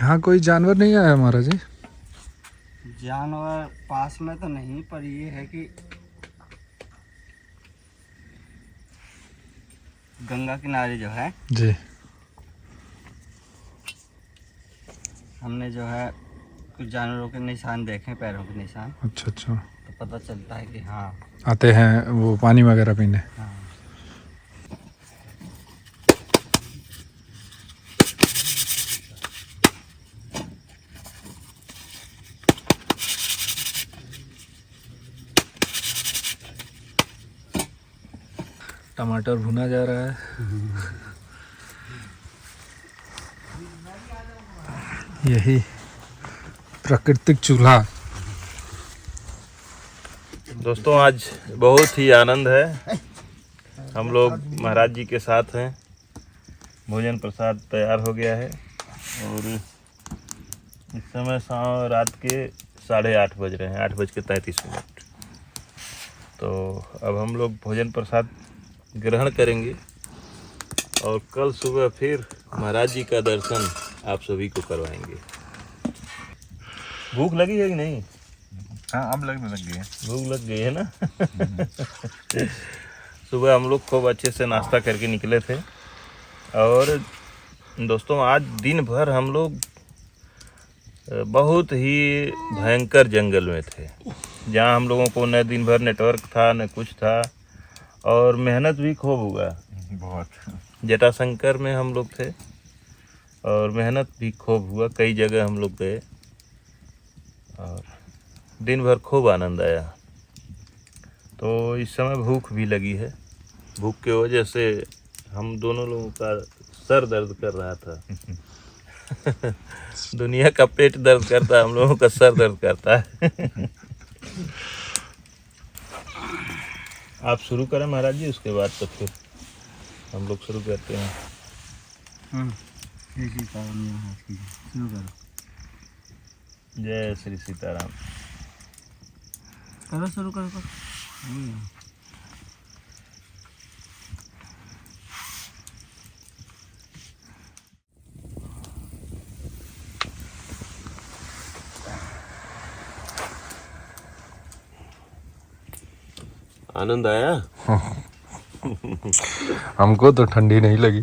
यहाँ कोई जानवर नहीं आया महाराज जी? जानवर पास में तो नहीं, पर ये है कि गंगा किनारे जो है जी, हमने जो है कुछ जानवरों के निशान देखे, पैरों के निशान, अच्छा अच्छा। तो पता चलता है कि हाँ आते हैं वो पानी वगैरह पीने। हाँ। टमाटर भुना जा रहा है। यही प्राकृतिक चूल्हा। दोस्तों आज बहुत ही आनंद है, हम लोग महाराज जी के साथ हैं। भोजन प्रसाद तैयार हो गया है और इस समय रात के 8:30 बज रहे हैं, 8:33। तो अब हम लोग भोजन प्रसाद ग्रहण करेंगे और कल सुबह फिर महाराज जी का दर्शन आप सभी को करवाएंगे। भूख लगी है कि नहीं? हाँ, अब लगने लग गई है। भूख लग गई है ना? सुबह हम लोग खूब अच्छे से नाश्ता करके निकले थे और दोस्तों आज दिन भर हम लोग बहुत ही भयंकर जंगल में थे, जहाँ हम लोगों को न दिन भर नेटवर्क था न कुछ था और मेहनत भी खूब हुआ बहुत। जटाशंकर में हम लोग थे और मेहनत भी खूब हुआ, कई जगह हम लोग गए और दिन भर खूब आनंद आया। तो इस समय भूख भी लगी है, भूख की वजह से हम दोनों लोगों का सर दर्द कर रहा था। दुनिया का पेट दर्द करता है, हम लोगों का सर दर्द करता है। आप शुरू करें महाराज जी, उसके बाद तो फिर हम लोग शुरू करते हैं। शुरू करो। जय श्री सीताराम। करो शुरू करो। आनंद आया? हमको तो ठंडी नहीं लगी।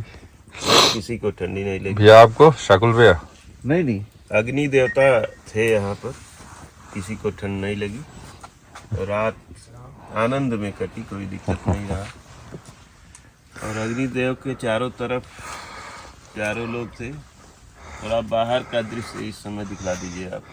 किसी को ठंडी नहीं लगी। भैया आपको? शाकुल भैया? नहीं, अग्नि देवता थे यहाँ पर, किसी को ठंड नहीं लगी। रात आनंद में कटी, कोई दिक्कत नहीं रहा। और अग्निदेव के चारों तरफ चारों लोग थे। और आप बाहर का दृश्य इस समय दिखला दीजिए आप।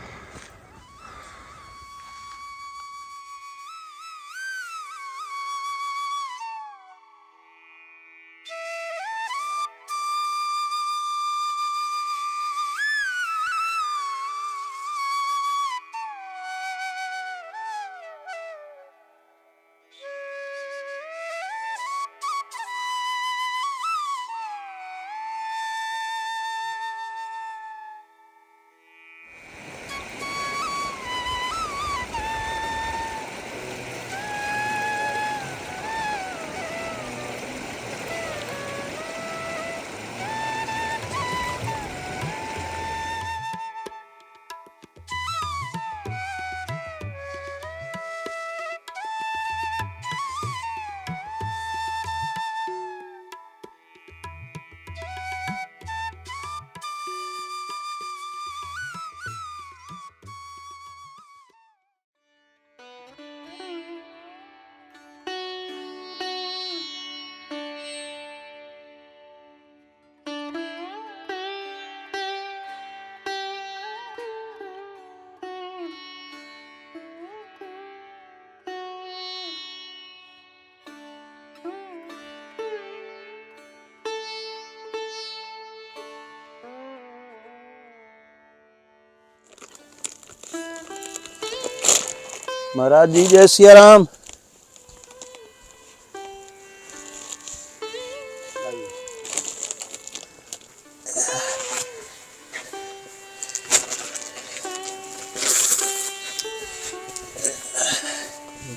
महाराज जी जय सिया राम।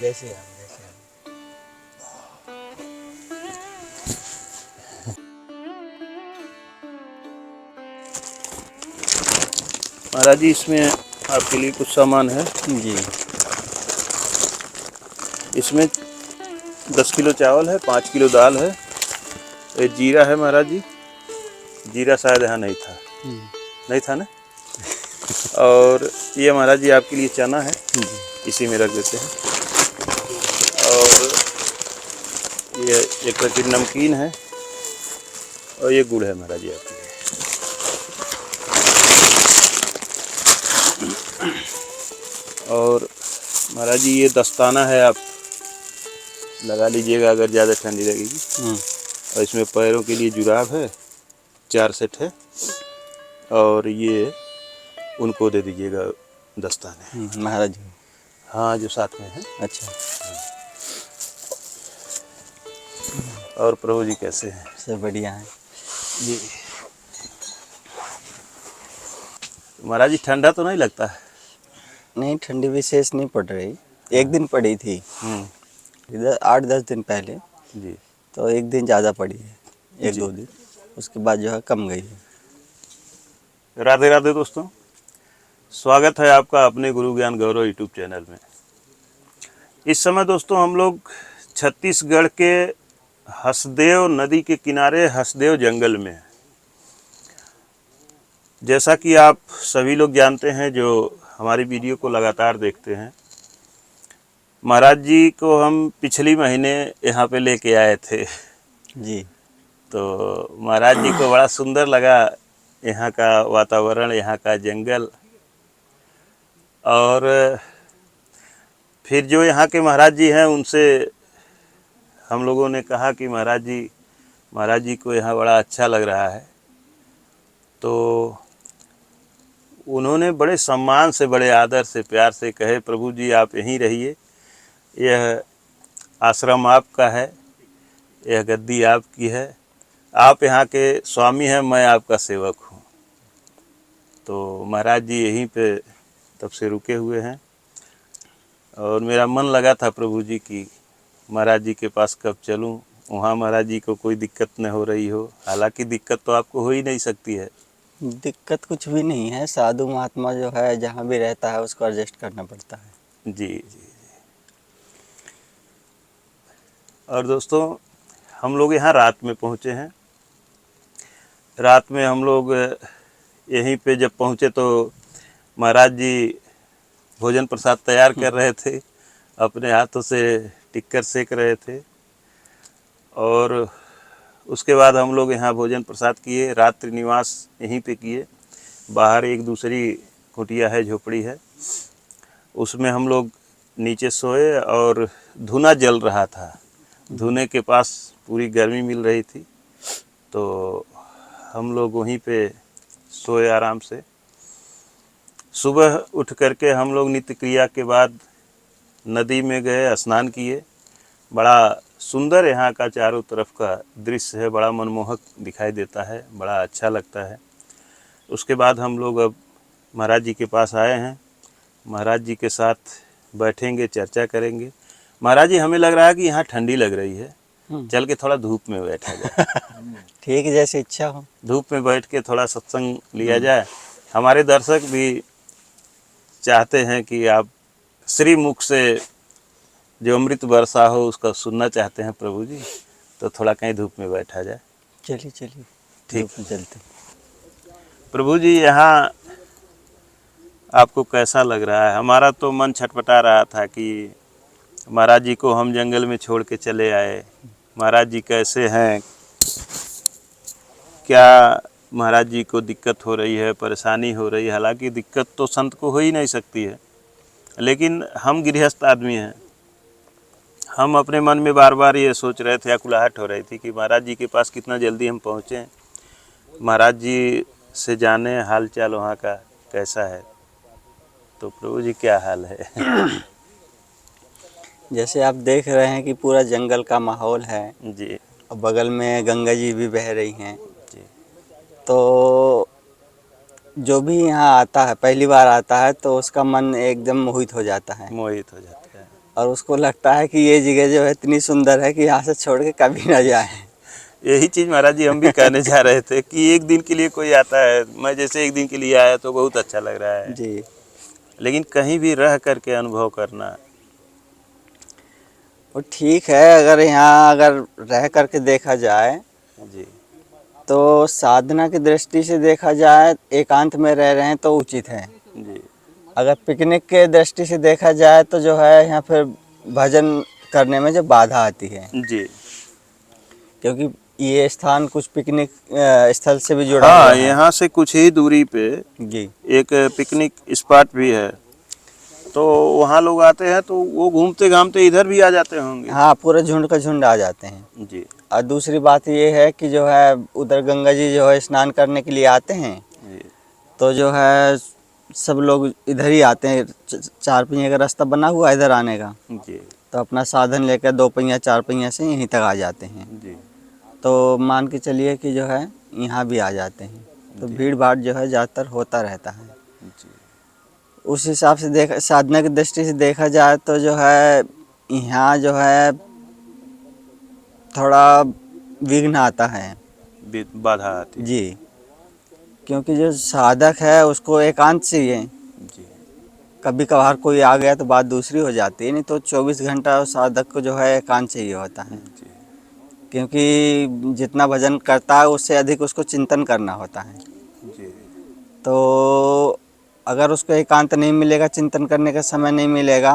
जैसे महाराज जी इसमें आपके लिए कुछ सामान है। जी। इसमें 10 किलो चावल है, 5 किलो दाल है, ये जीरा है महाराज जी। जीरा शायद यहाँ नहीं था, नहीं था ना। और ये महाराज जी आपके लिए चना है, इसी में रख देते हैं। और ये 1 पैकेट नमकीन है और ये गुड़ है महाराज जी आपके लिए। और महाराज जी ये दस्ताना है, आप लगा लीजिएगा अगर ज़्यादा ठंडी लगेगी। और इसमें पैरों के लिए जुराब है, 4 सेट है। और ये उनको दे दीजिएगा दस्ताने महाराज जी। हाँ, जो साथ में है। अच्छा। और प्रभु जी कैसे हैं? सब बढ़िया है जी। महाराज जी ठंडा तो नहीं लगता है? नहीं, ठंडी विशेष नहीं पड़ रही। एक दिन पड़ी थी इधर 8-10 दिन पहले, जी। तो एक दिन ज़्यादा पड़ी है, एक जी। 2 दिन, उसके बाद जो है कम गई है। राधे राधे दोस्तों, स्वागत है आपका अपने गुरु ज्ञान गौरव यूट्यूब चैनल में। इस समय दोस्तों हम लोग छत्तीसगढ़ के हसदेव नदी के किनारे हसदेव जंगल में हैं। जैसा कि आप सभी लोग जानते हैं जो हमारी वीडियो को लगातार देखते हैं, महाराज जी को हम पिछली महीने यहाँ पे लेके आए थे। जी। तो महाराज जी को बड़ा सुंदर लगा यहाँ का वातावरण, यहाँ का जंगल। और फिर जो यहाँ के महाराज जी हैं उनसे हम लोगों ने कहा कि महाराज जी को यहाँ बड़ा अच्छा लग रहा है। तो उन्होंने बड़े सम्मान से, बड़े आदर से, प्यार से कहे, प्रभु जी आप यहीं रहिए, यह आश्रम आपका है, यह गद्दी आपकी है, आप यहाँ के स्वामी हैं, मैं आपका सेवक हूँ। तो महाराज जी यहीं पे तब से रुके हुए हैं। और मेरा मन लगा था प्रभु जी की महाराज जी के पास कब चलूं, वहाँ महाराज जी को कोई दिक्कत न हो रही हो। हालांकि दिक्कत तो आपको हो ही नहीं सकती है। दिक्कत कुछ भी नहीं है, साधु महात्मा जो है जहाँ भी रहता है उसको एडजस्ट करना पड़ता है। जी जी। और दोस्तों हम लोग यहाँ रात में पहुँचे हैं। रात में हम लोग यहीं पे जब पहुँचे तो महाराज जी भोजन प्रसाद तैयार कर रहे थे, अपने हाथों से टिक्कर सेक रहे थे। और उसके बाद हम लोग यहाँ भोजन प्रसाद किए, रात्रि निवास यहीं पे किए। बाहर एक दूसरी कुटिया है, झोपड़ी है, उसमें हम लोग नीचे सोए और धुना जल रहा था। धुने के पास पूरी गर्मी मिल रही थी, तो हम लोग वहीं पे सोए आराम से। सुबह उठ करके हम लोग नित्य क्रिया के बाद नदी में गए, स्नान किए। बड़ा सुंदर यहाँ का चारों तरफ का दृश्य है, बड़ा मनमोहक दिखाई देता है, बड़ा अच्छा लगता है। उसके बाद हम लोग अब महाराज जी के पास आए हैं, महाराज जी के साथ बैठेंगे, चर्चा करेंगे। महाराज जी हमें लग रहा है कि यहाँ ठंडी लग रही है, चल के थोड़ा धूप में बैठा जाए। ठीक है, जैसे इच्छा हो। धूप में बैठ के थोड़ा सत्संग लिया जाए। हमारे दर्शक भी चाहते हैं कि आप श्री मुख से जो अमृत वर्षा हो उसका सुनना चाहते हैं प्रभु जी, तो थोड़ा कहीं धूप में बैठा जाए। चलिए चलिए, ठीक। धूप में चलते। प्रभु जी यहाँ आपको कैसा लग रहा है? हमारा तो मन छटपटा रहा था कि महाराज जी को हम जंगल में छोड़ के चले आए, महाराज जी कैसे हैं, क्या महाराज जी को दिक्कत हो रही है, परेशानी हो रही है। हालांकि दिक्कत तो संत को हो ही नहीं सकती है, लेकिन हम गृहस्थ आदमी हैं। हम अपने मन में बार बार ये सोच रहे थे, आकुलाहट हो रही थी कि महाराज जी के पास कितना जल्दी हम पहुँचें, महाराज जी से जाने हाल चाल वहाँ का कैसा है। तो प्रभु जी क्या हाल है? जैसे आप देख रहे हैं कि पूरा जंगल का माहौल है जी। और बगल में गंगा जी भी बह रही हैं। जी। तो जो भी यहाँ आता है, पहली बार आता है, तो उसका मन एकदम मोहित हो जाता है मोहित हो जाता है। और उसको लगता है कि ये जगह जो है इतनी सुंदर है कि यहाँ से छोड़ के कभी ना जाए। यही चीज महाराज जी हम भी कहने जा रहे थे कि एक दिन के लिए कोई आता है, मैं जैसे एक दिन के लिए आया तो बहुत अच्छा लग रहा है, जी। लेकिन कहीं भी रह करके अनुभव करना। वो ठीक है, अगर यहाँ अगर रह करके देखा जाए जी तो साधना की दृष्टि से देखा जाए एकांत में रह रहे हैं तो उचित है। जी अगर पिकनिक के दृष्टि से देखा जाए तो जो है यहाँ फिर भजन करने में जो बाधा आती है, जी। क्योंकि ये स्थान कुछ पिकनिक स्थल से भी जुड़ा हाँ, हुआ है। यहाँ से कुछ ही दूरी पे जी। एक पिकनिक स्पॉट भी है, तो वहाँ लोग आते हैं तो वो घूमते घामते इधर भी आ जाते होंगे। हाँ, पूरे झुंड का झुंड आ जाते हैं। जी और दूसरी बात ये है कि जो है उधर गंगा जी जो है स्नान करने के लिए आते हैं, जी तो जो है सब लोग इधर ही आते हैं। चार पहिया का रास्ता बना हुआ है इधर आने का, जी तो अपना साधन लेकर दो पहिया चार पहिया से यहीं तक आ जाते हैं। जी तो मान के चलिए कि जो है यहाँ भी आ जाते हैं, तो जी। भीड़ भाड़ जो है ज़्यादातर होता रहता है। जी उस हिसाब से देख साधना की दृष्टि से देखा जाए तो जो है यहाँ जो है थोड़ा विघ्न आता है। बाधा आती है। जी, क्योंकि जो साधक है उसको एकांत चाहिए। जी कभी कभार कोई आ गया तो बात दूसरी हो जाती है, नहीं तो 24 घंटा उस साधक को जो है एकांत चाहिए होता है। जी क्योंकि जितना भजन करता है उससे अधिक उसको चिंतन करना होता है। जी तो अगर उसको एकांत नहीं मिलेगा, चिंतन करने का समय नहीं मिलेगा,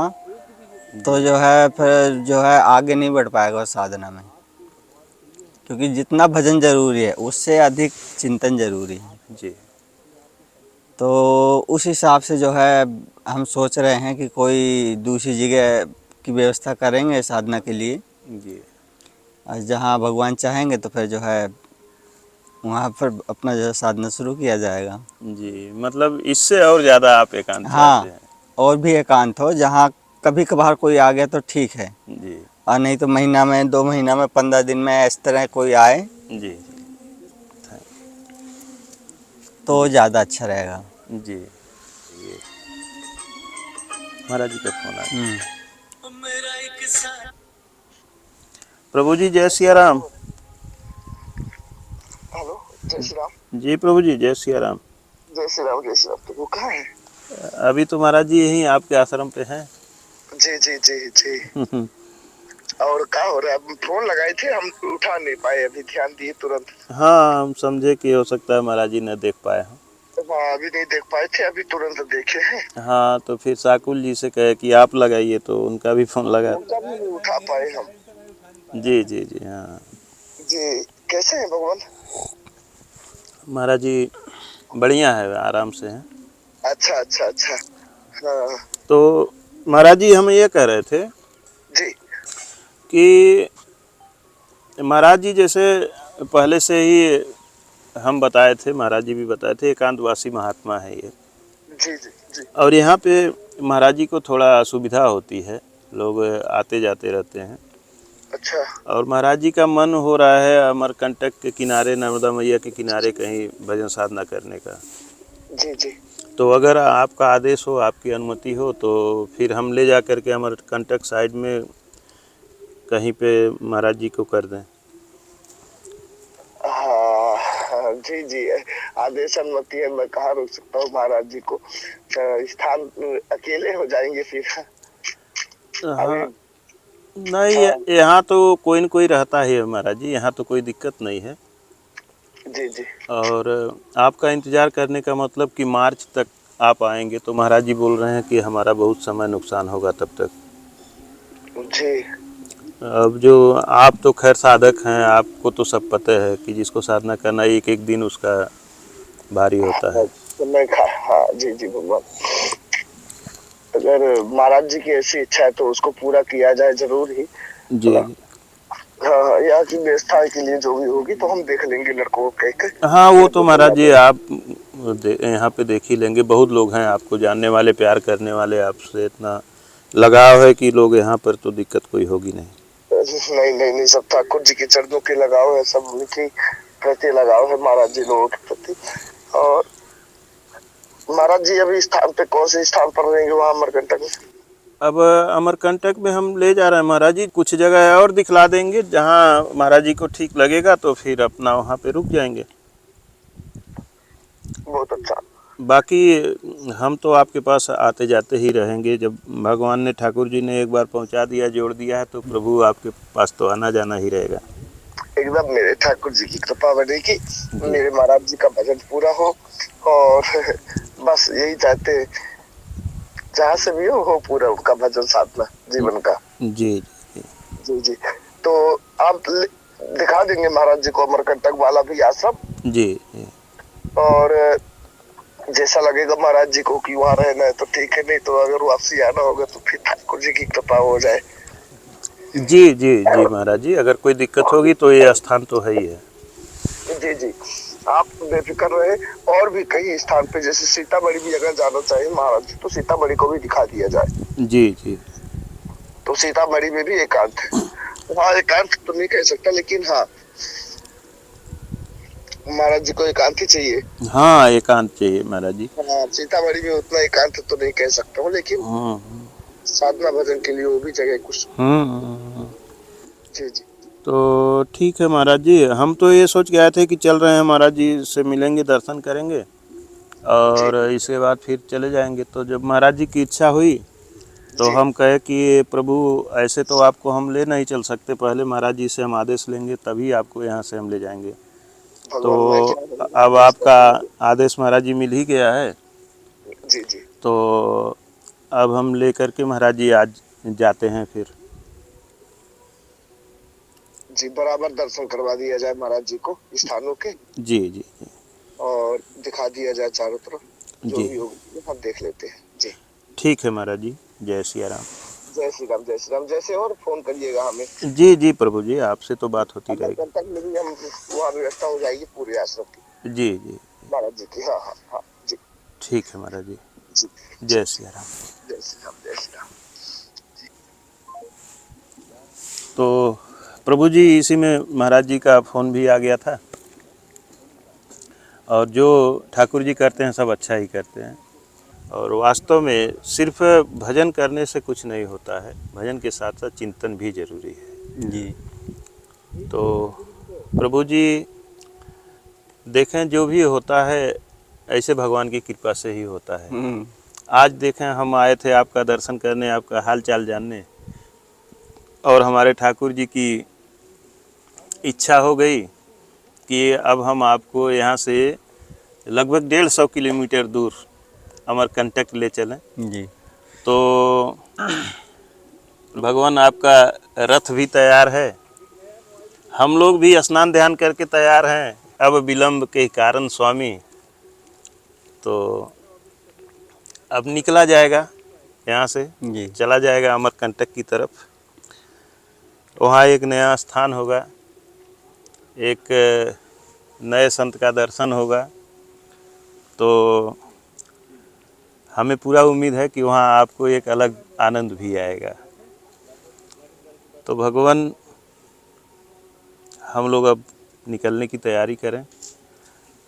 तो जो है फिर जो है आगे नहीं बढ़ पाएगा उस साधना में। क्योंकि जितना भजन जरूरी है उससे अधिक चिंतन जरूरी है। जी तो उस हिसाब से जो है हम सोच रहे हैं कि कोई दूसरी जगह की व्यवस्था करेंगे साधना के लिए, जी और जहाँ भगवान चाहेंगे तो फिर जो है वहाँ पर अपना जो है साधना शुरू किया जाएगा। जी। मतलब इससे और ज़्यादा आप एकांत चाहते हाँ, हैं। और भी एकांत हो, जहाँ कभी कभार कोई आ गया तो ठीक है, जी और नहीं तो महीना में 2 महीना में 15 दिन में इस तरह कोई आए जी तो ज़्यादा अच्छा रहेगा। जी। ये महाराज जी का फोन आ गया। प्रभु जी जय सिया राम। हेलो, जय श्री राम। जी प्रभु जी जय सिया राम। जय श्री राम, जय श्री राम। तो वो कहाँ है? अभी तो महाराज जी यहीं आपके आश्रम पे हैं। जी जी जी जी। और क्या हो रहा है? फोन लगाए थे, हम उठा नहीं पाए, अभी ध्यान दिए तुरंत। हाँ, हम समझे कि हो सकता है महाराज जी न देख पाए हों। हाँ, अभी नहीं देख पाए थे, अभी तुरंत देखे हैं। हाँ, तो फिर साकुल जी से कहे कि आप लगाइए, तो उनका भी फोन लगा। उनका भी नहीं उठा पाए हम। जी जी जी। हाँ जी, कैसे हैं भगवान? महाराज जी बढ़िया है, आराम से हैं। अच्छा अच्छा अच्छा। हाँ तो महाराज जी हम ये कह रहे थे जी कि महाराज जी जैसे पहले से ही हम बताए थे, महाराज जी भी बताए थे, एकांतवासी महात्मा है ये। जी जी जी। और यहाँ पे महाराज जी को थोड़ा असुविधा होती है, लोग आते जाते रहते हैं। अच्छा और महाराज जी का मन हो रहा है अमरकंटक के किनारे, नर्मदा मैया के किनारे कहीं भजन साधना करने का। जी जी। तो अगर आपका आदेश हो, आपकी अनुमति हो, तो फिर हम ले जा करके अमरकंटक साइड में कहीं पे महाराज जी को कर दें। हाँ जी जी, आदेश अनुमति है, मैं कहाँ रोक सकता हूँ महाराज जी को। स्थान अकेले हो जाएंगे फिर। हाँ नहीं, यहाँ तो कोई न कोई रहता ही है महाराज जी, यहाँ तो कोई दिक्कत नहीं है। जी जी। और आपका इंतज़ार करने का मतलब कि मार्च तक आप आएंगे, तो महाराज जी बोल रहे हैं कि हमारा बहुत समय नुकसान होगा तब तक। जी। अब जो आप तो खैर साधक हैं, आपको तो सब पता है कि जिसको साधना करना एक एक दिन उसका भारी होता है। हाँ जी जी भगवान, अगर महाराज जी की ऐसी इच्छा है तो उसको पूरा किया जाए जरूर ही। जी हाँ, यहाँ की व्यवस्था के लिए जो भी होगी तो हम देख लेंगे लड़कों को कहकर। हाँ, वो तो महाराज जी आप यहाँ पे देख ही लेंगे। बहुत लोग हैं आपको जानने वाले, प्यार करने वाले, आपसे इतना लगाव है कि लोग यहाँ पर, तो दिक्कत कोई होगी नहीं। नहीं नहीं नहीं, सब ठाकुर जी के चरणों के लगाव है, सब उनके प्रति लगाव है महाराज जी लोगों के प्रति। और महाराज जी अभी स्थान पे कौन से स्थान पर रहेंगे वहाँ अमरकंटक में? अब अमरकंटक में हम ले जा रहे हैं महाराज जी, कुछ जगह और दिखला देंगे, जहाँ महाराज जी को ठीक लगेगा तो फिर अपना वहाँ पे रुक जाएंगे। बहुत अच्छा। बाकी हम तो आपके पास आते जाते ही रहेंगे। जब भगवान ने, ठाकुर जी ने एक बार पहुँचा दिया, जोड़ दिया है, तो प्रभु आपके पास तो आना जाना ही रहेगा। एकदम मेरे ठाकुर जी की कृपा बनेगी, मेरे महाराज जी का भजन पूरा हो, और बस यही चाहते हैं, जहाँ से भी हो पूरा उनका भजन साधना जीवन का। जी जी जी जी। तो आप दिखा देंगे महाराज जी को अमरकंटक वाला भी आश्रम, जी जी। और जैसा लगेगा महाराज जी को कि वहाँ रहना है तो ठीक है, नहीं तो अगर वापसी आना होगा तो फिर ठाकुर जी की कृपा हो जाए। जी जी जी महाराज जी, अगर कोई दिक्कत होगी तो ये स्थान तो है ही है। जी जी, आप बेफिक्र रहे। और भी कई स्थान पे, जैसे सीतामढ़ी भी अगर जाना चाहिए महाराज जी, तो सीतामढ़ी को भी दिखा दिया जाए। जी जी। तो सीतामढ़ी में भी एकांत है, वहाँ एकांत तो नहीं कह सकता, लेकिन हाँ महाराज जी को एकांत ही चाहिए। हाँ, एकांत चाहिए महाराज जी। हाँ, सीतामढ़ी में उतना एकांत तो नहीं कह सकता हूँ, लेकिन साधना भजन के लिए वो भी जगह कुछ। जी जी। तो ठीक है महाराज जी, हम तो ये सोच के आए थे कि चल रहे हैं, महाराज जी से मिलेंगे, दर्शन करेंगे और इसके बाद फिर चले जाएंगे। तो जब महाराज जी की इच्छा हुई तो हम कहे कि प्रभु ऐसे तो आपको हम ले नहीं चल सकते, पहले महाराज जी से हम आदेश लेंगे तभी आपको यहाँ से हम ले जाएंगे। तो अब आपका आदेश महाराज जी मिल ही गया है। जी जी। तो अब हम ले करके महाराज जी आज जाते हैं फिर। जी, बराबर दर्शन करवा दिया जाए महाराज जी को स्थानों के। जी जी जी। और दिखा दिया जाए चारों तरफ, जो जी। भी होगा हम देख लेते हैं। जी ठीक है महाराज जी, जय सिया राम। जय श्री राम, जय श्री राम। जैसे और फोन करिएगा हमें। जी जी प्रभु जी, आपसे तो बात होती रहेगी। अमरकंटक में भी हम वहाँ व्यवस्था हो जाएगी पूरे आश्रम की। जी जी महाराज जी की। हाँ हाँ हाँ जी। ठीक है महाराज जी, जी जय सिया राम। जय श्री राम, जय श्री राम। तो प्रभु जी, इसी में महाराज जी का फ़ोन भी आ गया था। और जो ठाकुर जी करते हैं सब अच्छा ही करते हैं, और वास्तव में सिर्फ भजन करने से कुछ नहीं होता है, भजन के साथ साथ चिंतन भी जरूरी है। जी। तो प्रभु जी देखें, जो भी होता है ऐसे भगवान की कृपा से ही होता है। आज देखें, हम आए थे आपका दर्शन करने, आपका हाल चाल जानने, और हमारे ठाकुर जी की इच्छा हो गई कि अब हम आपको यहाँ से लगभग 150 किलोमीटर दूर अमरकंटक ले चलें। जी। तो भगवान आपका रथ भी तैयार है, हम लोग भी स्नान ध्यान करके तैयार हैं। अब विलंब के कारण स्वामी, तो अब निकला जाएगा यहाँ से, जी। चला जाएगा अमरकंटक की तरफ। वहाँ एक नया स्थान होगा, एक नए संत का दर्शन होगा। तो हमें पूरा उम्मीद है कि वहाँ आपको एक अलग आनंद भी आएगा। तो भगवान, हम लोग अब निकलने की तैयारी करें।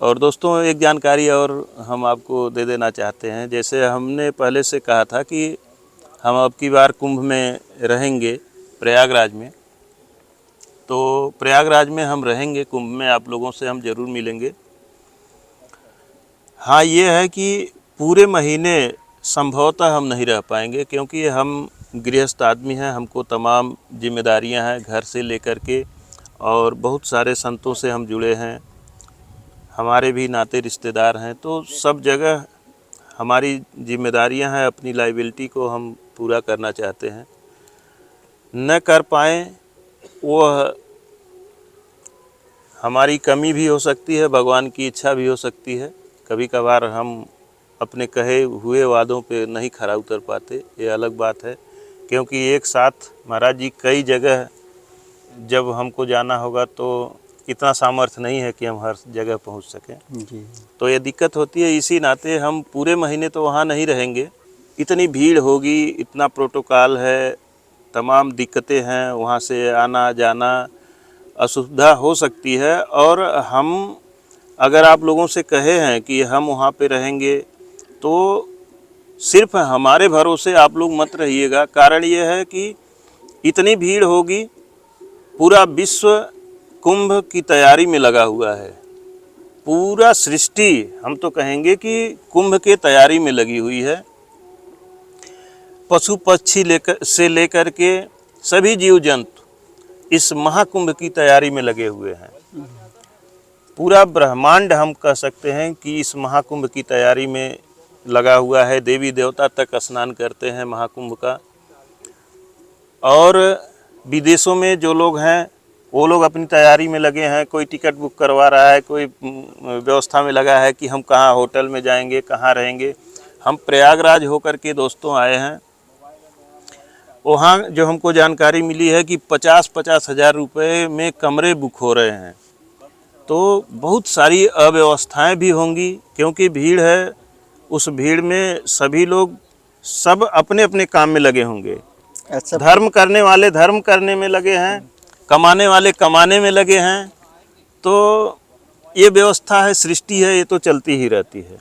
और दोस्तों, एक जानकारी और हम आपको दे देना चाहते हैं। जैसे हमने पहले से कहा था कि हम अब की बार कुंभ में रहेंगे प्रयागराज में, तो प्रयागराज में हम रहेंगे, कुंभ में आप लोगों से हम ज़रूर मिलेंगे। हाँ, ये है कि पूरे महीने संभवतः हम नहीं रह पाएंगे, क्योंकि हम गृहस्थ आदमी हैं, हमको तमाम जिम्मेदारियां हैं घर से लेकर के, और बहुत सारे संतों से हम जुड़े हैं, हमारे भी नाते रिश्तेदार हैं। तो सब जगह हमारी जिम्मेदारियां हैं, अपनी लायबिलिटी को हम पूरा करना चाहते हैं। न कर पाएँ वो हमारी कमी भी हो सकती है, भगवान की इच्छा भी हो सकती है। कभी कभार हम अपने कहे हुए वादों पे नहीं खरा उतर पाते, ये अलग बात है। क्योंकि एक साथ महाराज जी कई जगह जब हमको जाना होगा तो इतना सामर्थ्य नहीं है कि हम हर जगह पहुंच सकें। जी। तो ये दिक्कत होती है। इसी नाते हम पूरे महीने तो वहाँ नहीं रहेंगे, इतनी भीड़ होगी, इतना प्रोटोकॉल है, तमाम दिक्कतें हैं, वहाँ से आना जाना असुविधा हो सकती है। और हम अगर आप लोगों से कहे हैं कि हम वहाँ पे रहेंगे, तो सिर्फ हमारे भरोसे आप लोग मत रहिएगा। कारण ये है कि इतनी भीड़ होगी, पूरा विश्व कुंभ की तैयारी में लगा हुआ है। पूरा सृष्टि हम तो कहेंगे कि कुंभ के तैयारी में लगी हुई है। पशु पक्षी से लेकर के सभी जीव जंतु इस महाकुंभ की तैयारी में लगे हुए हैं। पूरा ब्रह्मांड हम कह सकते हैं कि इस महाकुंभ की तैयारी में लगा हुआ है। देवी देवता तक स्नान करते हैं महाकुंभ का। और विदेशों में जो लोग हैं वो लोग अपनी तैयारी में लगे हैं। कोई टिकट बुक करवा रहा है, कोई व्यवस्था में लगा है कि हम कहाँ होटल में जाएंगे, कहाँ रहेंगे। हम प्रयागराज होकर के दोस्तों आए हैं। वहाँ जो हमको जानकारी मिली है कि 50-50 हज़ार रुपये में कमरे बुक हो रहे हैं। तो बहुत सारी अव्यवस्थाएं भी होंगी, क्योंकि भीड़ है। उस भीड़ में सभी लोग सब अपने अपने काम में लगे होंगे। अच्छा, धर्म करने वाले धर्म करने में लगे हैं, कमाने वाले कमाने में लगे हैं। तो ये व्यवस्था है, सृष्टि है, ये तो चलती ही रहती है।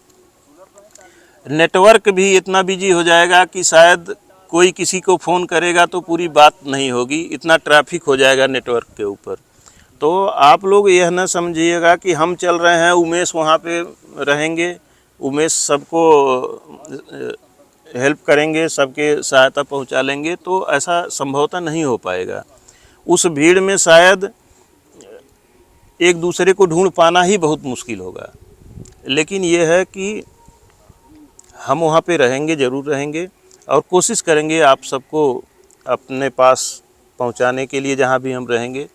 नेटवर्क भी इतना बिजी हो जाएगा कि शायद कोई किसी को फ़ोन करेगा तो पूरी बात नहीं होगी, इतना ट्रैफिक हो जाएगा नेटवर्क के ऊपर। तो आप लोग यह न समझिएगा कि हम चल रहे हैं, उमेश वहाँ पे रहेंगे, उमेश सबको हेल्प करेंगे, सबके सहायता पहुँचा लेंगे, तो ऐसा संभवतः नहीं हो पाएगा। उस भीड़ में शायद एक दूसरे को ढूंढ पाना ही बहुत मुश्किल होगा। लेकिन ये है कि हम वहाँ पे रहेंगे, ज़रूर रहेंगे, और कोशिश करेंगे आप सबको अपने पास पहुँचाने के लिए। जहाँ भी हम रहेंगे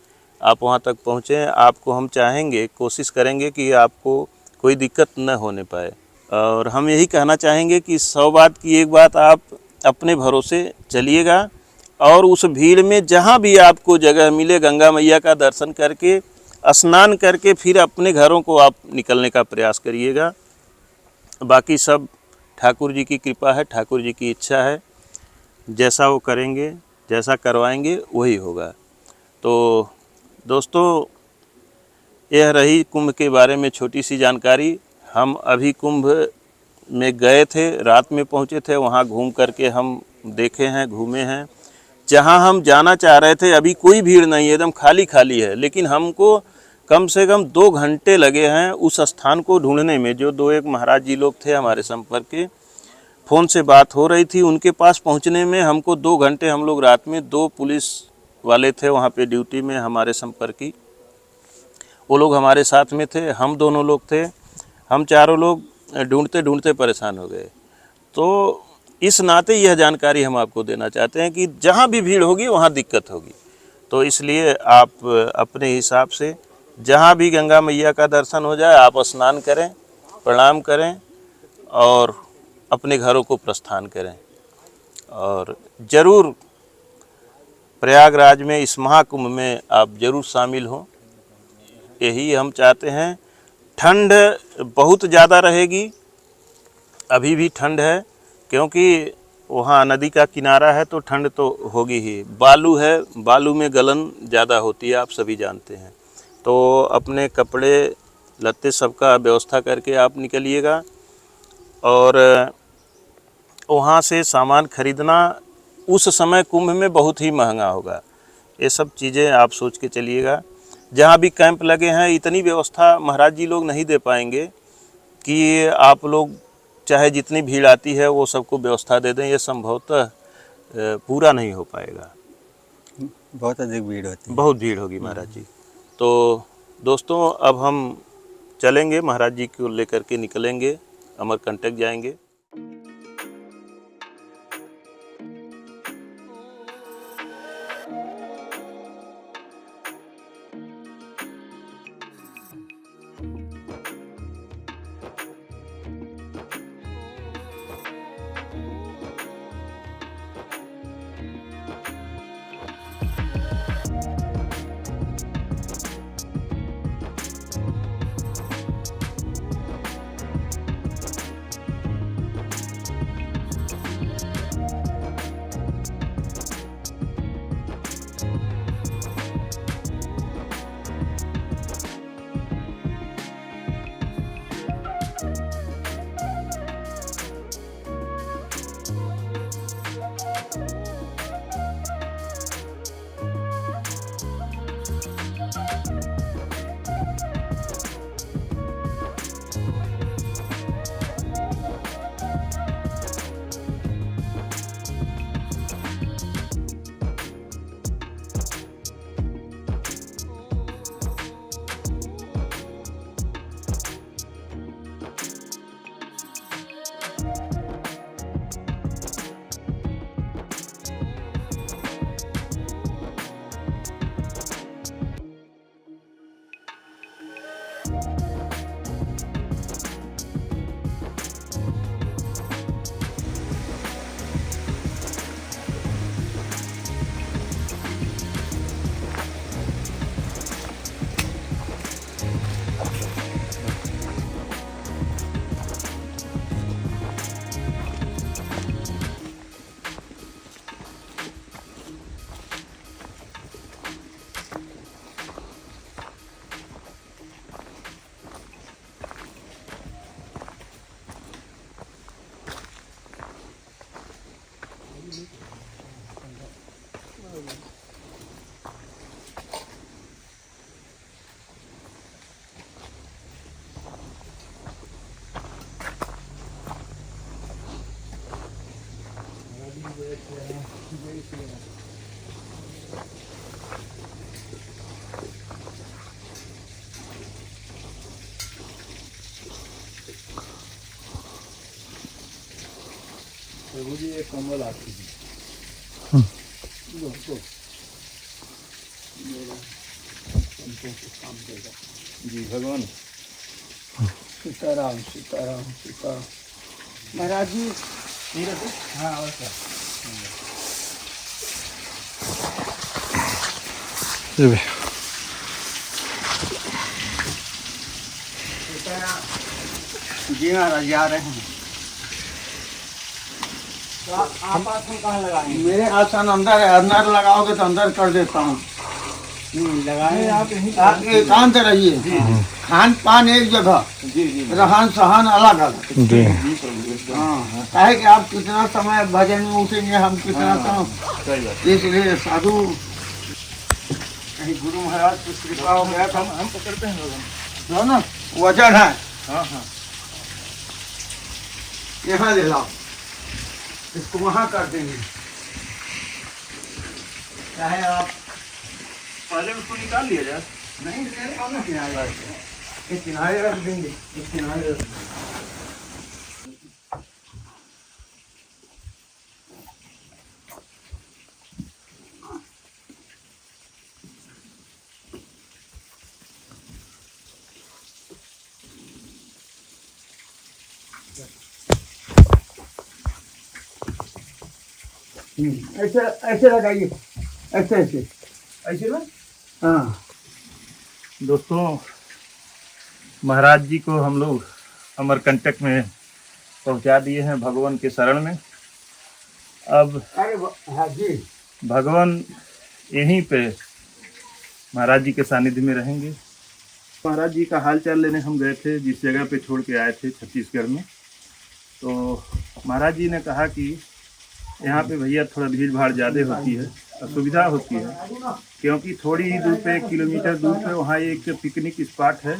आप वहाँ तक पहुँचें। आपको हम चाहेंगे, कोशिश करेंगे कि आपको कोई दिक्कत न होने पाए। और हम यही कहना चाहेंगे कि 100 बात की एक बात, आप अपने भरोसे चलिएगा। और उस भीड़ में जहाँ भी आपको जगह मिले, गंगा मैया का दर्शन करके, स्नान करके फिर अपने घरों को आप निकलने का प्रयास करिएगा। बाकी सब ठाकुर जी की कृपा है, ठाकुर जी की इच्छा है। जैसा वो करेंगे, जैसा करवाएंगे वही होगा। तो दोस्तों, यह रही कुंभ के बारे में छोटी सी जानकारी। हम अभी कुंभ में गए थे, रात में पहुँचे थे। वहाँ घूम करके हम देखे हैं, घूमे हैं। जहाँ हम जाना चाह रहे थे अभी कोई भीड़ नहीं है, एकदम खाली खाली है। लेकिन हमको कम से कम 2 घंटे लगे हैं उस स्थान को ढूंढने में। जो 2-1 महाराज जी लोग थे हमारे संपर्क के, फ़ोन से बात हो रही थी, उनके पास पहुंचने में हमको 2 घंटे। हम लोग रात में 2 पुलिस वाले थे वहाँ पे ड्यूटी में, हमारे संपर्की, वो लोग हमारे साथ में थे। हम दोनों लोग थे। हम चारों लोग ढूंढते ढूंढते परेशान हो गए। तो इस नाते यह जानकारी हम आपको देना चाहते हैं कि जहाँ भी भीड़ होगी वहाँ दिक्कत होगी। तो इसलिए आप अपने हिसाब से जहाँ भी गंगा मैया का दर्शन हो जाए, आप स्नान करें, प्रणाम करें और अपने घरों को प्रस्थान करें। और ज़रूर प्रयागराज में इस महाकुंभ में आप ज़रूर शामिल हों, यही हम चाहते हैं। ठंड बहुत ज़्यादा रहेगी, अभी भी ठंड है, क्योंकि वहाँ नदी का किनारा है तो ठंड तो होगी ही। बालू है, बालू में गलन ज़्यादा होती है, आप सभी जानते हैं। तो अपने कपड़े लत्ते सबका व्यवस्था करके आप निकलिएगा। और वहाँ से सामान खरीदना उस समय कुंभ में बहुत ही महंगा होगा। ये सब चीज़ें आप सोच के चलिएगा। जहाँ भी कैंप लगे हैं, इतनी व्यवस्था महाराज जी लोग नहीं दे पाएंगे कि आप लोग चाहे जितनी भीड़ आती है वो सबको व्यवस्था दे दें। ये संभवतः पूरा नहीं हो पाएगा। बहुत अधिक भीड़ होती है, बहुत भीड़ होगी महाराज जी। तो दोस्तों, अब हम चलेंगे, महाराज जी को लेकर के निकलेंगे, अमरकंटक जाएंगे। प्रभु जी एक कम्बल आपकी जी भगवान सीताराम सीताराम सीताराम। महाराज जी हाँ और क्या ये भी जी महाराज जा रहे हैं। तो आप आसन कहाँ लगाएंगे? मेरे आसन अंदर है, अंदर लगाओगे तो अंदर कर देता हूँ। लगाए आप एकांत रहिए, खान पान एक जगह, रहन सहन अलग अलग। जी हाँ, काहे कि आप कितना समय भजन में उठेंगे, हम कितना समय, इसलिए साधु कहीं गुरु महाराज की कृपा हो गया तो हम पकड़ते हैं लोग जो ना वजन है, हाँ हाँ यहाँ ले लाओ, इसको वहाँ कर देंगे। चाहे आप पहले उसको निकाल लिया जाए। नहीं ले आओ ना किनारे, ये किनारे रख देंगे, ये किनारे रख देंगे। ऐसे ऐसे लगाइए, ऐसे ऐसे ऐसे ना हाँ। दोस्तों, महाराज जी को हम लोग अमरकंटक में पहुंचा दिए हैं भगवान के शरण में। अब अरे हाँ जी, भगवान यहीं पे महाराज जी के सानिध्य में रहेंगे। महाराज जी का हाल चाल लेने हम गए थे, जिस जगह पे छोड़ के आए थे छत्तीसगढ़ में। तो महाराज जी ने कहा कि यहाँ पे भैया थोड़ा भीड़ भाड़ ज़्यादा होती है, असुविधा होती है, क्योंकि थोड़ी ही दूर पे 1 किलोमीटर दूर पे वहाँ एक पिकनिक स्पॉट है।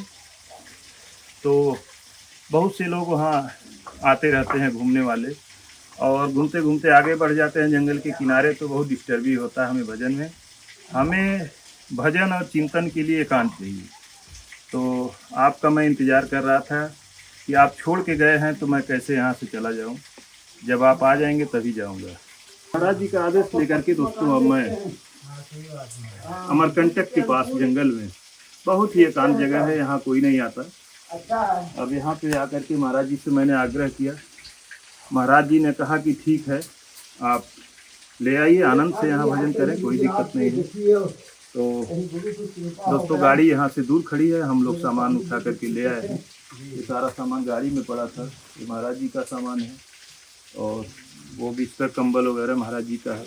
तो बहुत से लोग वहाँ आते रहते हैं घूमने वाले, और घूमते घूमते आगे बढ़ जाते हैं जंगल के किनारे, तो बहुत डिस्टर्ब भी होता है हमें भजन में। हमें भजन और चिंतन के लिए एकांत चाहिए। तो आपका मैं इंतज़ार कर रहा था कि आप छोड़ के गए हैं तो मैं कैसे यहाँ से चला जाऊँ। जब आप आ जाएंगे तभी जाऊँगा। महाराज जी का आदेश लेकर के दोस्तों अब मैं अमरकंटक के पास जंगल में, बहुत ही एकांत जगह है, यहाँ कोई नहीं आता। अब यहाँ पे आकर के महाराज जी से मैंने आग्रह किया। महाराज जी ने कहा कि ठीक है, आप ले आइए, आनंद से यहाँ भजन करें, कोई दिक्कत नहीं है। तो दोस्तों, गाड़ी यहाँ से दूर खड़ी है, हम लोग सामान उठा करके ले आए हैं। ये सारा सामान गाड़ी में पड़ा था, ये महाराज जी का सामान है, और वो बिस्तर कंबल वगैरह महाराज जी का है,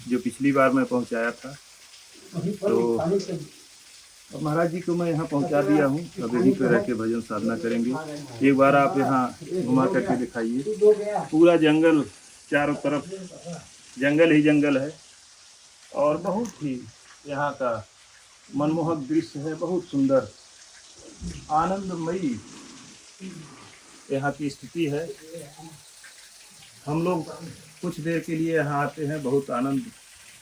जो पिछली बार मैं पहुँचाया था। तो अब महाराज जी को मैं यहाँ पहुँचा दिया हूँ। अब यहीं पर रह के भजन साधना करेंगे। एक बार आप यहाँ घुमा करके दिखाइए। पूरा जंगल, चारों तरफ जंगल ही जंगल है, और बहुत ही यहाँ का मनमोहक दृश्य है, बहुत सुंदर आनंदमयी यहाँ की स्थिति है। हम लोग कुछ देर के लिए यहाँ आते हैं, बहुत आनंद,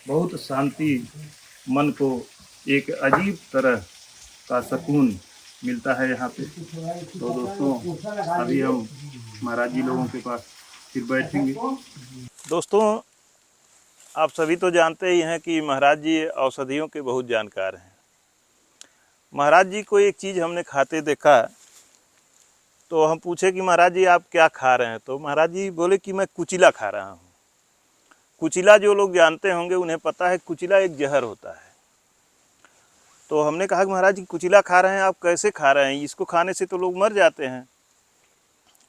बहुत शांति, मन को एक अजीब तरह का सुकून मिलता है यहाँ पे। तो दोस्तों, अभी हम महाराज जी लोगों के पास फिर बैठेंगे। दोस्तों, आप सभी तो जानते ही हैं कि महाराज जी औषधियों के बहुत जानकार हैं। महाराज जी को एक चीज़ हमने खाते देखा, तो हम पूछे कि महाराज जी आप क्या खा रहे हैं? तो महाराज जी बोले कि मैं कुचिला खा रहा हूँ। कुचिला जो लोग जानते होंगे उन्हें पता है, कुचिला एक जहर होता है। तो हमने कहा कि महाराज जी कुचिला खा रहे हैं, आप कैसे खा रहे हैं? इसको खाने से तो लोग मर जाते हैं।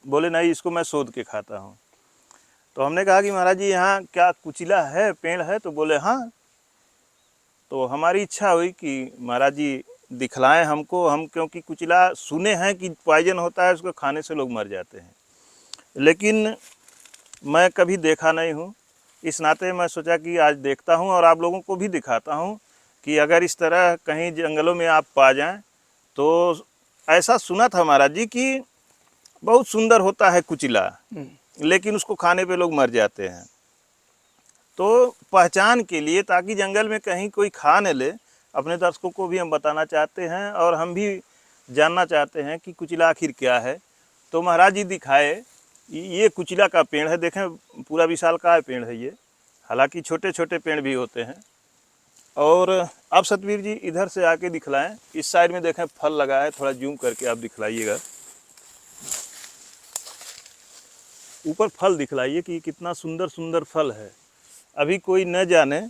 बोले नहीं, इसको मैं शोध के खाता हूँ। तो हमने कहा कि महाराज जी यहाँ क्या कुचिला है, पेड़ है? तो बोले हाँ। तो हमारी इच्छा हुई कि महाराज जी दिखलाएं हमको, हम क्योंकि कुचिला सुने हैं कि पॉइजन होता है, उसको खाने से लोग मर जाते हैं, लेकिन मैं कभी देखा नहीं हूँ। इस नाते मैं सोचा कि आज देखता हूँ और आप लोगों को भी दिखाता हूँ कि अगर इस तरह कहीं जंगलों में आप पा जाएं तो ऐसा सुना था महाराज जी कि बहुत सुंदर होता है कुचिला, लेकिन उसको खाने पे लोग मर जाते हैं। तो पहचान के लिए, ताकि जंगल में कहीं कोई खा न ले, अपने दर्शकों को भी हम बताना चाहते हैं और हम भी जानना चाहते हैं कि कुचिला आखिर क्या है। तो महाराज जी दिखाए ये कुचिला का पेड़ है, देखें पूरा विशालकाय पेड़ है ये, हालांकि छोटे छोटे पेड़ भी होते हैं। और आप सतवीर जी इधर से आके दिखलाएं, इस साइड में देखें फल लगा है, थोड़ा जूम करके आप दिखलाइएगा, ऊपर फल दिखलाइए कि कितना सुंदर सुंदर फल है। अभी कोई न जाने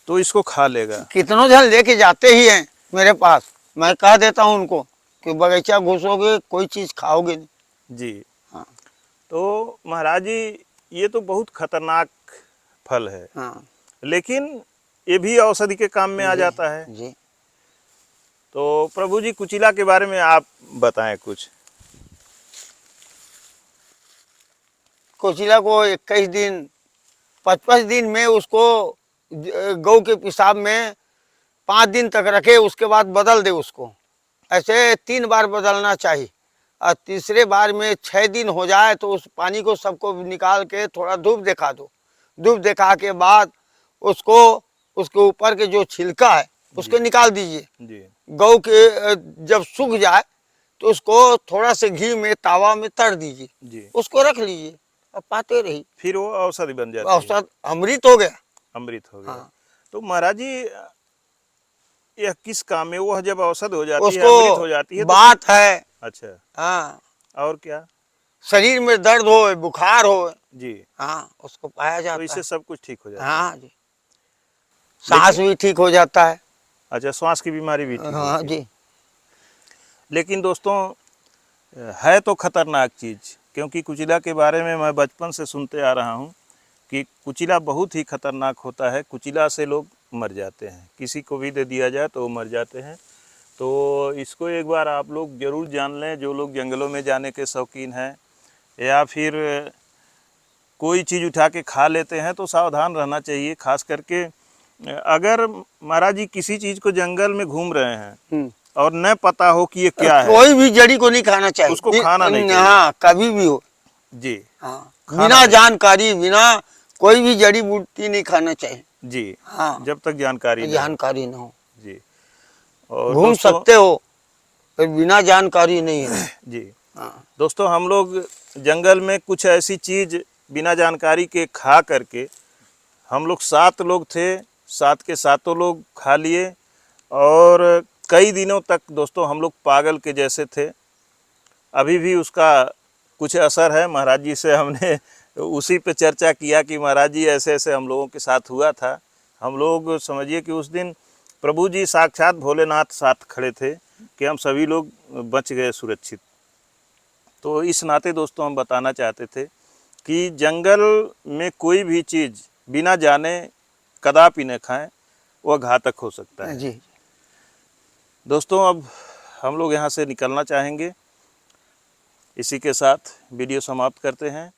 तो इसको खा लेगा। कितनों जन लेके जाते ही हैं मेरे पास, मैं कह देता हूँ उनको कि बगीचा घुसोगे कोई चीज खाओगे नहीं। जी हाँ। तो महाराज जी ये तो बहुत खतरनाक फल है, हाँ लेकिन ये भी औषधि के काम में आ जाता है। जी। तो प्रभु जी कुचिला के बारे में आप बताएं कुछ। कोचिला को 21 दिन 55 दिन में उसको गौ के पेशाब में 5 दिन तक रखे, उसके बाद बदल दे उसको। ऐसे 3 बार बदलना चाहिए, और तीसरे बार में 6 दिन हो जाए तो उस पानी को सबको निकाल के थोड़ा धूप दिखा दो। धूप दिखा के बाद उसको उसके ऊपर के जो छिलका है उसको निकाल दीजिए। जी गौ के जब सूख जाए तो उसको थोड़ा से घी में तावा में तर दीजिए, जी, उसको रख लीजिए और पाते रही, फिर वो औषधि बन जाती है, औसत अमृत हो गया। अमृत हो गया। हाँ। तो महाराज जी यह किस काम में, वह जब औषध हो जाती है, उसको अमृत हो जाती है, तो बात है। अच्छा, हाँ, और क्या? शरीर में दर्द हो, बुखार हो, जी, हाँ उसको पाया तो जाता इससे है। सब कुछ ठीक हो जाता है। हाँ जी, सांस भी ठीक हो जाता है। अच्छा, श्वास की बीमारी भी ठीक हाँ होती है। जी। लेकिन दोस्तों है तो खतरनाक चीज़, क्योंकि कुचिला के बारे में मैं बचपन से सुनते आ रहा हूँ कि कुचिला बहुत ही खतरनाक होता है। कुचिला से लोग मर जाते हैं, किसी को भी दे दिया जाए तो वो मर जाते हैं। तो इसको एक बार आप लोग ज़रूर जान लें, जो लोग जंगलों में जाने के शौकीन हैं या फिर कोई चीज़ उठा के खा लेते हैं तो सावधान रहना चाहिए। खास करके अगर महाराज जी किसी चीज़ को जंगल में घूम रहे हैं और न पता हो कि ये क्या है, कोई भी जड़ी को नहीं खाना चाहिए, उसको खाना नहीं चाहिए। हाँ कभी भी हो। जी हाँ, खाना बिना नहीं। जानकारी, बिना कोई भी जड़ी बूटी नहीं खाना चाहिए। जी, हाँ, जब तक जानकारी जानकारी न हो। जी। और घूम सकते हो पर बिना जानकारी नहीं है। जी हाँ। दोस्तों, हम लोग जंगल में कुछ ऐसी चीज़ बिना जानकारी के खा करके, हम लोग 7 लोग थे, 7 के 7 लोग खा लिए और कई दिनों तक दोस्तों हम लोग पागल के जैसे थे। अभी भी उसका कुछ असर है। महाराज जी से हमने उसी पे चर्चा किया कि महाराज जी ऐसे ऐसे हम लोगों के साथ हुआ था। हम लोग समझिए कि उस दिन प्रभु जी साक्षात भोलेनाथ साथ खड़े थे कि हम सभी लोग बच गए सुरक्षित। तो इस नाते दोस्तों हम बताना चाहते थे कि जंगल में कोई भी चीज़ बिना जाने कदापि न खाएं, वह घातक हो सकता है। जी दोस्तों, अब हम लोग यहाँ से निकलना चाहेंगे। इसी के साथ वीडियो समाप्त करते हैं।